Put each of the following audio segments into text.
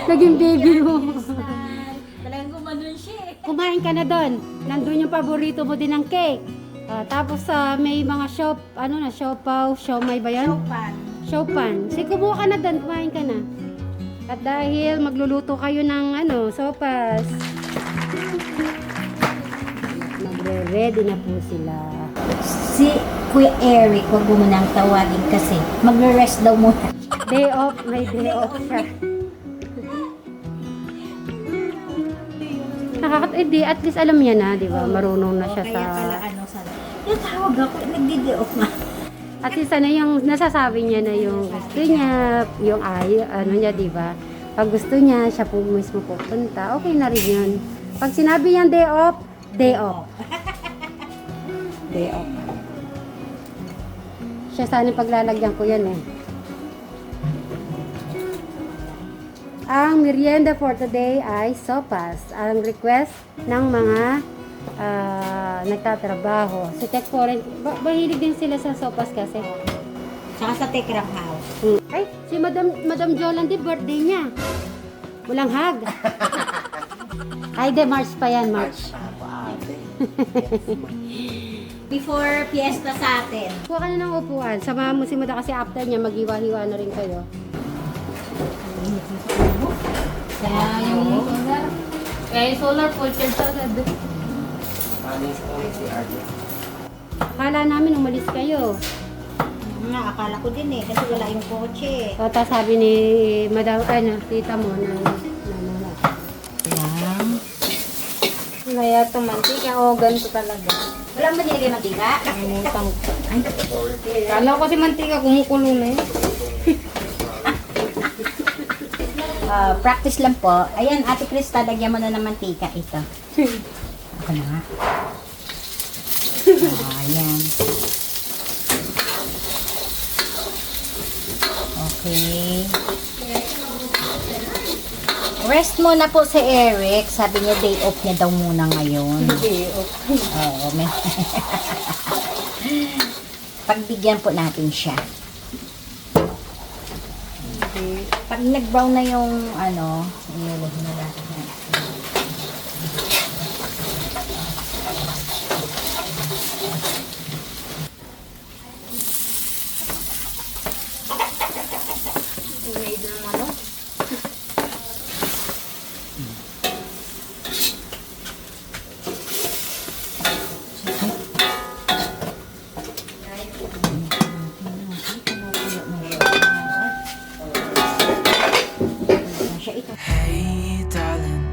Naging baby mo. Talagang gumanon siya eh. Kumain ka na doon. Nandun yung paborito mo din ng cake. Tapos may mga shop, siopaw, siomay ba yan? Sopan. Siopan. Kumuha ka na doon, kumain ka na. At dahil magluluto kayo ng sopas, magre-ready na po sila. Si Kuya Eric, wag mo munang tawagin kasi magre-rest daw muna. Day off, may day off siya. Di, at least alam niya na, di ba? Marunong na siya Kaya pala sana. Yung tawag ako, nagdi-day off na. At least yung nasasabi niya na yung gusto niya, yung niya, di ba? Pag gusto niya, siya po mismo pupunta, okay na rin yun. Pag sinabi niyang day off, day off. Day off. Siya sana paglalagyan ko yan eh. Ang merienda for today ay sopas. Ang request ng mga nagtatrabaho. Si Tech Foreign, mahilig din sila sa sopas kasi. Saka sa Tekram House. Ay, si Madam Jolandi, birthday niya. Walang hug. Ay, March pa yan, March. Before fiesta sa atin. Kuha ka na ng upuan. Samahan mo si Mada kasi after niya, maghiwa-hiwa na rin kayo. Kaya yung solar, solar full charge agad. Akala namin umalis kayo. Akala ko din eh, kasi wala yung kotse. Tapos sabi ni Madam, tita mo na Yan. Kaya ito mantika, ganito talaga. Walang ba nilagay mantika? Umutang ko. Kala ko si mantika kumukulo na eh. Practice lang po. Ayan, Ate Krista, lagyan mo na ng mantika ito. Ako na nga. Ayan. Okay. Rest muna po si Eric. Sabi niya day off niya daw muna ngayon. Day off. Oo, pagbigyan po natin siya. Pag nag-brown na yung inulog na natin. Made ng ano? Hey, darling,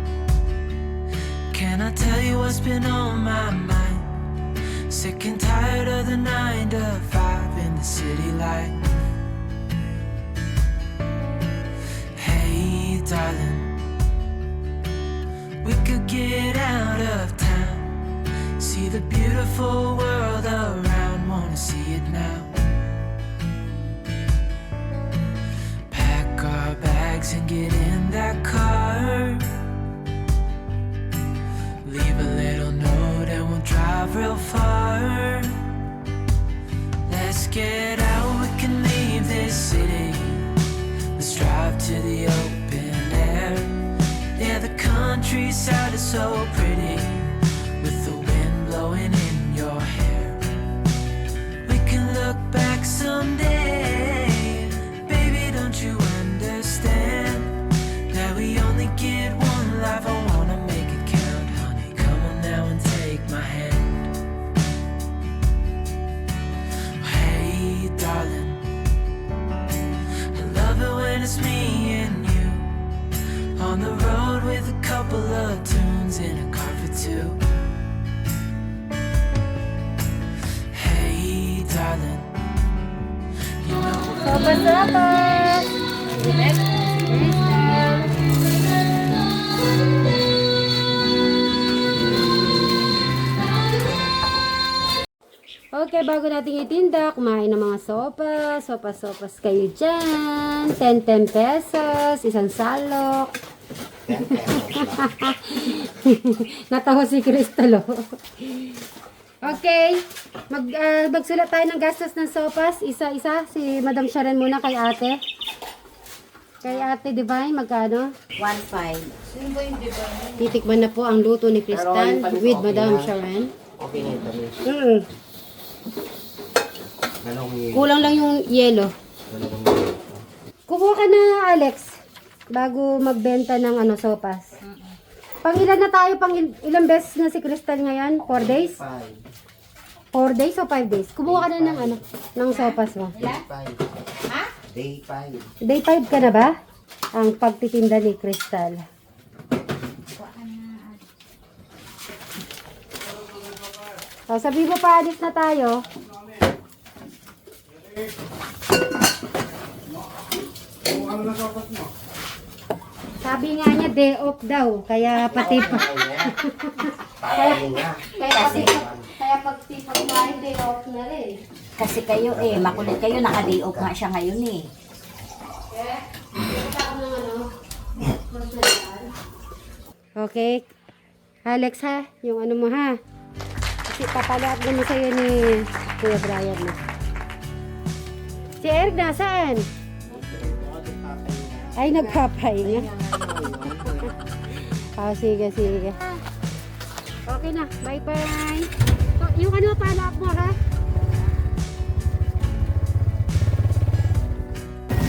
can I tell you what's been on my mind? Sick and tired of the 9 to 5 in the city life. Hey, darling, we could get out of town, see the beautiful world around, wanna see it now. Pack our bags and get in that car, leave a little note and we'll drive real far. Let's get out, we can leave this city, let's drive to the open air. Yeah, the countryside is so pretty, with the wind blowing in your hair. We can look back someday, baby, don't you understand that we only get one life? I wanna make it count, honey, come on now and take my hand. Hey, darling, I love it when it's me and you, on the road with a couple of tunes in a car for two. Hey, darling, you know Sopas! Okay, bago natin itinda, kumain ng mga sopas. Sopas kayo dyan. 10 pesos, isang salok. Natawa si Cristalo. Okay, magsulat tayo ng gastos ng sopas. Isa-isa, si Madam Sharon muna kay ate. Kay Ate Divine, magkano? 1.5. Sino ba yung diba? Titikman na po ang luto ni Pero Crystal yung panis with okay Madam na. Sharon. Okay na ito. Dalawang yelo. Kulang lang yung yelo. Dalawang yelo. Kukuha ka na, Alex, bago magbenta ng sopas. Pang ilan na tayo? Ilang beses na si Crystal ngayon? 4 days? 5. 4 days o 5 days? Kumuha ka na ng sopas mo. Day 5. Ha? Day 5. Day 5 ka na ba? Ang pagtitinda ni Crystal. So, sabi mo pa, alis na tayo. Sabi nga niya, day off daw. Kaya pati pa. Para yun na. Kaya pati pa kumain, day off na rin. Kasi kayo makulit kayo, naka-day off nga siya ngayon eh. Okay. Alex ha, yung mo ha. Kasi papalaat naman sa'yo ni Kuya Brian na. Si Eric nasaan? Ay, nagpapahinga. Sige, sige. Okay na, bye-bye. Yung follow-up mo ha?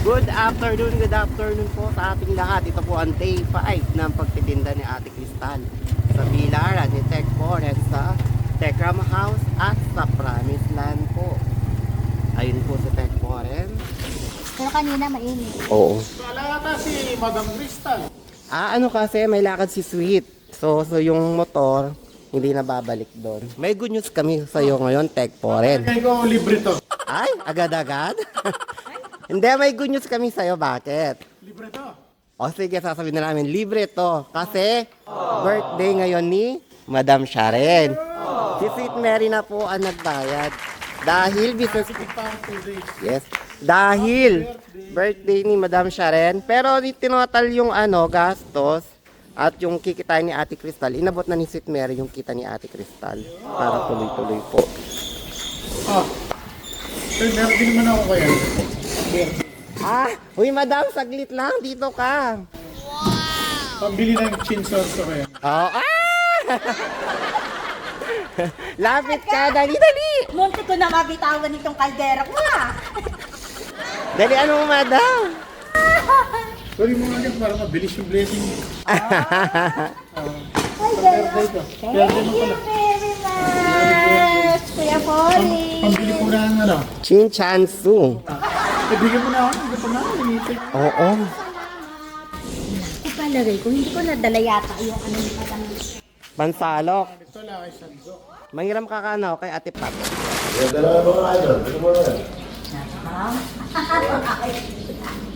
Good afternoon po sa ating lahat. Ito po ang day 5 ng pagtitinda ni Ate Crystal sa Bilaran ni Tech Forest sa Techram House at sa Promise Land po. Ayun po sa Tech Forest. Pero kanina mainit. Oo. Wala si Madam Crystal. Kasi may lakad si Sweet. So yung motor hindi na babalik doon. May good news kami sa iyo ngayon, Tech Forest. Kaya ko libre to. Ay, agad-agad? Hindi, may good news kami sa'yo. Bakit? Libre to. O sige, sasabihin na namin, libre to. Kasi, birthday ngayon ni Madam Sharon. Si Sweet Mary na po ang nagbayad. Dahil business... Yes. Dahil birthday ni Madam Sharon. Pero tinotal yung gastos at yung kikitain ni Ate Crystal. Inabot na ni Sweet Mary yung kita ni Ate Crystal. Para tuloy-tuloy po. Pero meron din naman ako kaya. Uy Madam, saglit lang. Dito ka. Pambili ng chin sauce ko kaya. Lapit ka. Dali. Munti ko na mabitawan itong kaldera ko Dali, ano mo, Madam? Sorry mo nga dyan para mabilis yung blessing. Thank you very much, Kuya Polly. Pambili po na Chin Chansu. Bigyan mo na ako. Hindi pa na. Limited. Oo. Ipalagay ko, hindi ko nadala yata yung ni Madam. Pansalok. Ito lang kay Sanzo. Manghiram ka kay Ate Pat.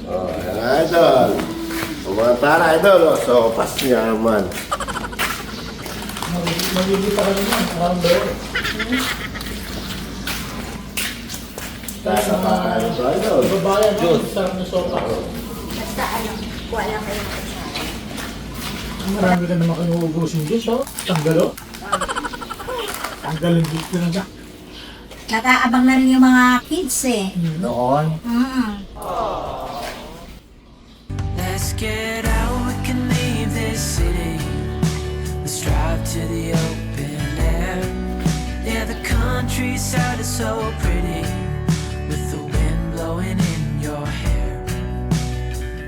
Yan, idol. Umantara, idol. Sopas niya naman. Magiging pa rin yan. Around there. Sa pakain ko, idol. Babayan ko. Sarap na sopa. Basta kuha lang kayo. Marami ka naman kinuubusin dyan. Tanggalo. Tanggalin dito na dyan. Nakaabang na rin yung mga kids Noon. Let's get out, we can leave this city. Let's drive to the open air. Yeah, the countryside is so pretty, with the wind blowing in your hair.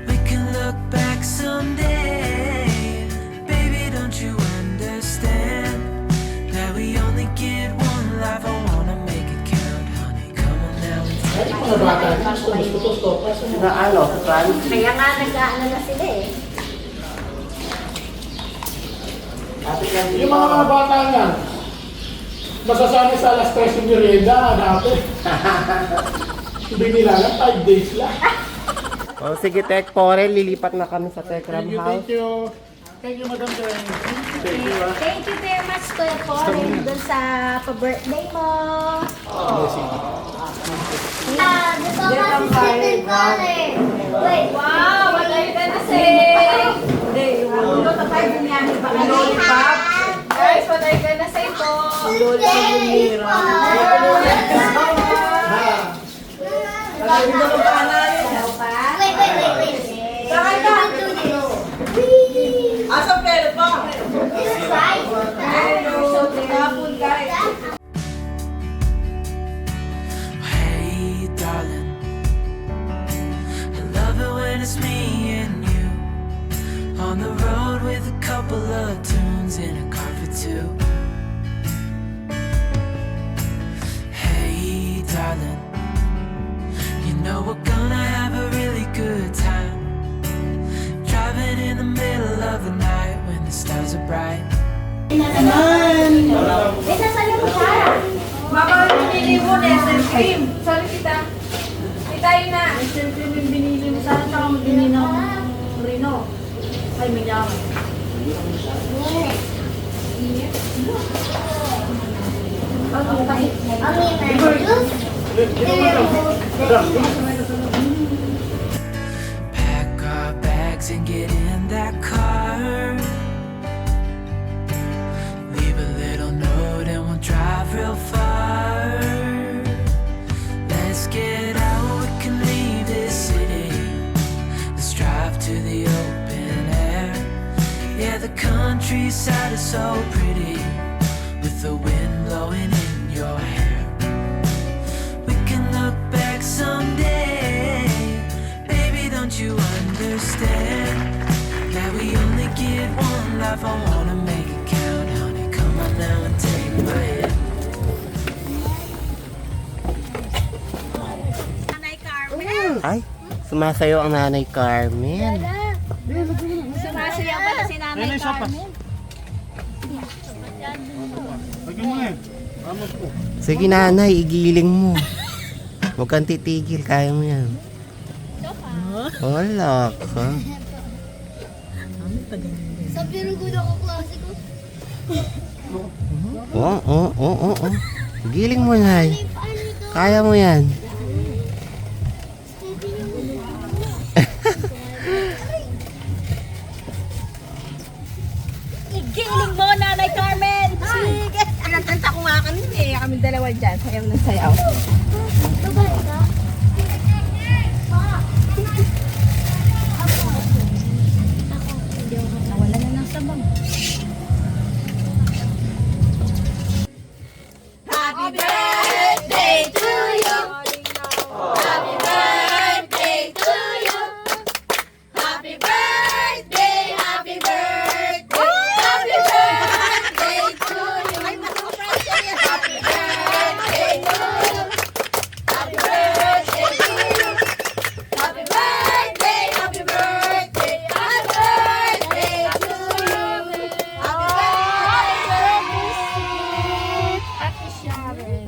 We can look back someday. Baby, don't you understand that we only get one life? I wanna make it count, honey. Come on now and Ay, mga bata. Gusto to sopas. Na sa France. Kaya nga nag-aano na sila Yung mga bata nga. Masasabi sa alas 3 yung merienda dati. Binila lang, 5 days lang. O sige, Tech Forest. Lilipat na kami sa Techram House. Thank you. Thank you, Madam Jen. Thank you, Thank you very much, Kuya Polly, dun sa pa-birthday mo. Gusto ko si Stephen Polly. Wait, wow, wala ka na Hindi, yung luto tayo bumiyahe ba kayo? Guys, patay ka na sa ito. Wait. Hey, darling, I love it when it's me and you on the road with a couple of tunes in a car for two. Hey, darling, you know we're gonna have a really good time driving in the middle of the night when the stars are bright. Ito sa'yo ko siya. Baka binili mo na SL cream. Sorry kita. Kita yun na. SL cream yung binili mo. Saan ka mo binili ng Rino? Ay, may yaman. Pack our bags and get in that car. Leave a little note and we'll drive real far. Let's get out, we can leave this city. Let's drive to the open air. Yeah, the countryside is so pretty with the wind blowing in your hair. We can look back someday. Baby, don't you understand that we only get one life? I wanna make it count, honey. Come on now and take my hand. Ay, sumasayo ang nanay Carmen. Sumasayaw pa si Nanay Carmen. Lagyan mo eh. Vamos po. Sige nanay, igiling mo. Huwag kang titigil, kaya mo yan. Wala ka. Sa Birugod ako klase ko. Oo. Giling mo nay. Kaya mo yan. Igiling mo, Nanay Carmen! Sige! Pinagkanta ko nga kanina eh. Kami dalawa dyan. Sayaw ng sayaw. Babae ka? Nawala na ng sabang. Happy birthday to you! Happy birthday to you! Happy birthday! Happy birthday! Happy birthday to you! Happy birthday to you! Happy birthday to you! Happy birthday! Happy birthday! Happy birthday to you! Happy birthday, Ate Sharon.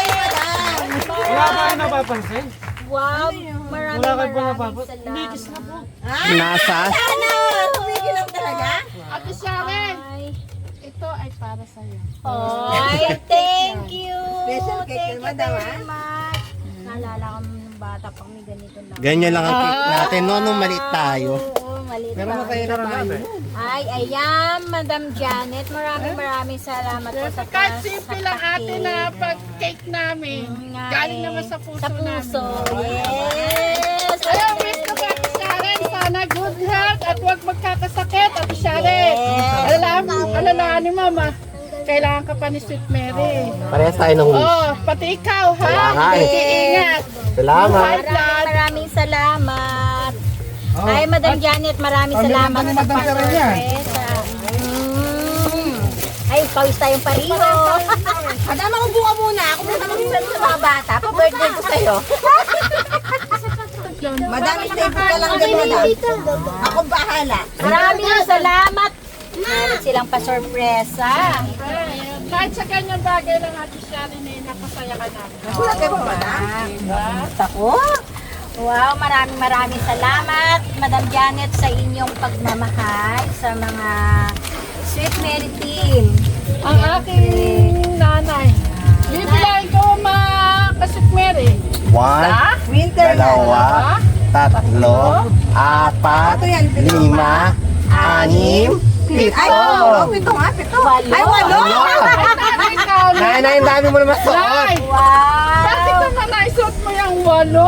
Wala ba kayo napapansin? Wow, maraming Wala kayo ba maraming napapansin? salamat. Nasa? Kumikilang talaga? Ate Sharon, ito ay para sa'yo. Ay, thank you. Special cake Thank yun, you madam, very much. Naalala ko nung bata pang may ganito lang. Ganyan lang ang cake natin, no? Nung maliit tayo. Oo, maliit Pero pa. masaya na tayo. Ay, ayan, Madam Janet, maraming salamat po sa Kahit simple lang ate na pag pag-cake namin. Galing naman sa puso Sa puso, namin. yes. Ayaw, wish ko kay Ate Sharon, sana good health at huwag magkakasakit, Ate Sharon. Alalahan ni Mama, kailangan ka pa ni Sweet Mary. Parehas tayo ng wish. Oh, pati ikaw ha, Kaya nga eh. mag-iingat. Salamat. Maraming salamat. Ay, Madam Janet, maraming salamat sa pag-sorpresa. Ay, pawis tayong pariho. Madam, ako buka muna. Ako muna mag-send sa mga bata. Pa-birthday ko sa'yo. Madam, stay po ka lang din, madam. Ako bahala. Maraming salamat. Meron silang pa-sorpresa. Kahit sa kanyang bagay lang Ate Sharon, eh, napasaya ka namin. Wala kayo ba, madam? Ako? Wow, maraming salamat, Madam Janet, sa inyong pagmamahal sa mga Sweet Mary team. Ang aking nanay. Bibilahin ko Sweet Mary. 1, Winter na. 2, 3, 4, 5, 6, 7, Ay, pito nga, pito. Ay, walo. Nay, ang dami mo naman suot. Nay, bakit Wow! naman naisuot mo yung ano.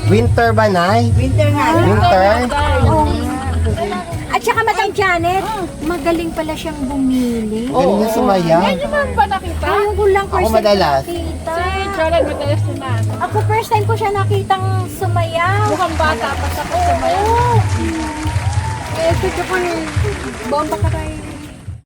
Winter ba, Nay? Winter nga. Winter? At saka Madam Janet, magaling pala siyang bumili. Galing niya sumayaw. Yan yung ba nakita? Ayaw ko lang Ako first time madalas. nakita. Si Jared madalas na. Ako first time ko siya nakitang sumayaw. Mukhang bata pa sa kumayan. Eh, gusto ko bomba ka tayo.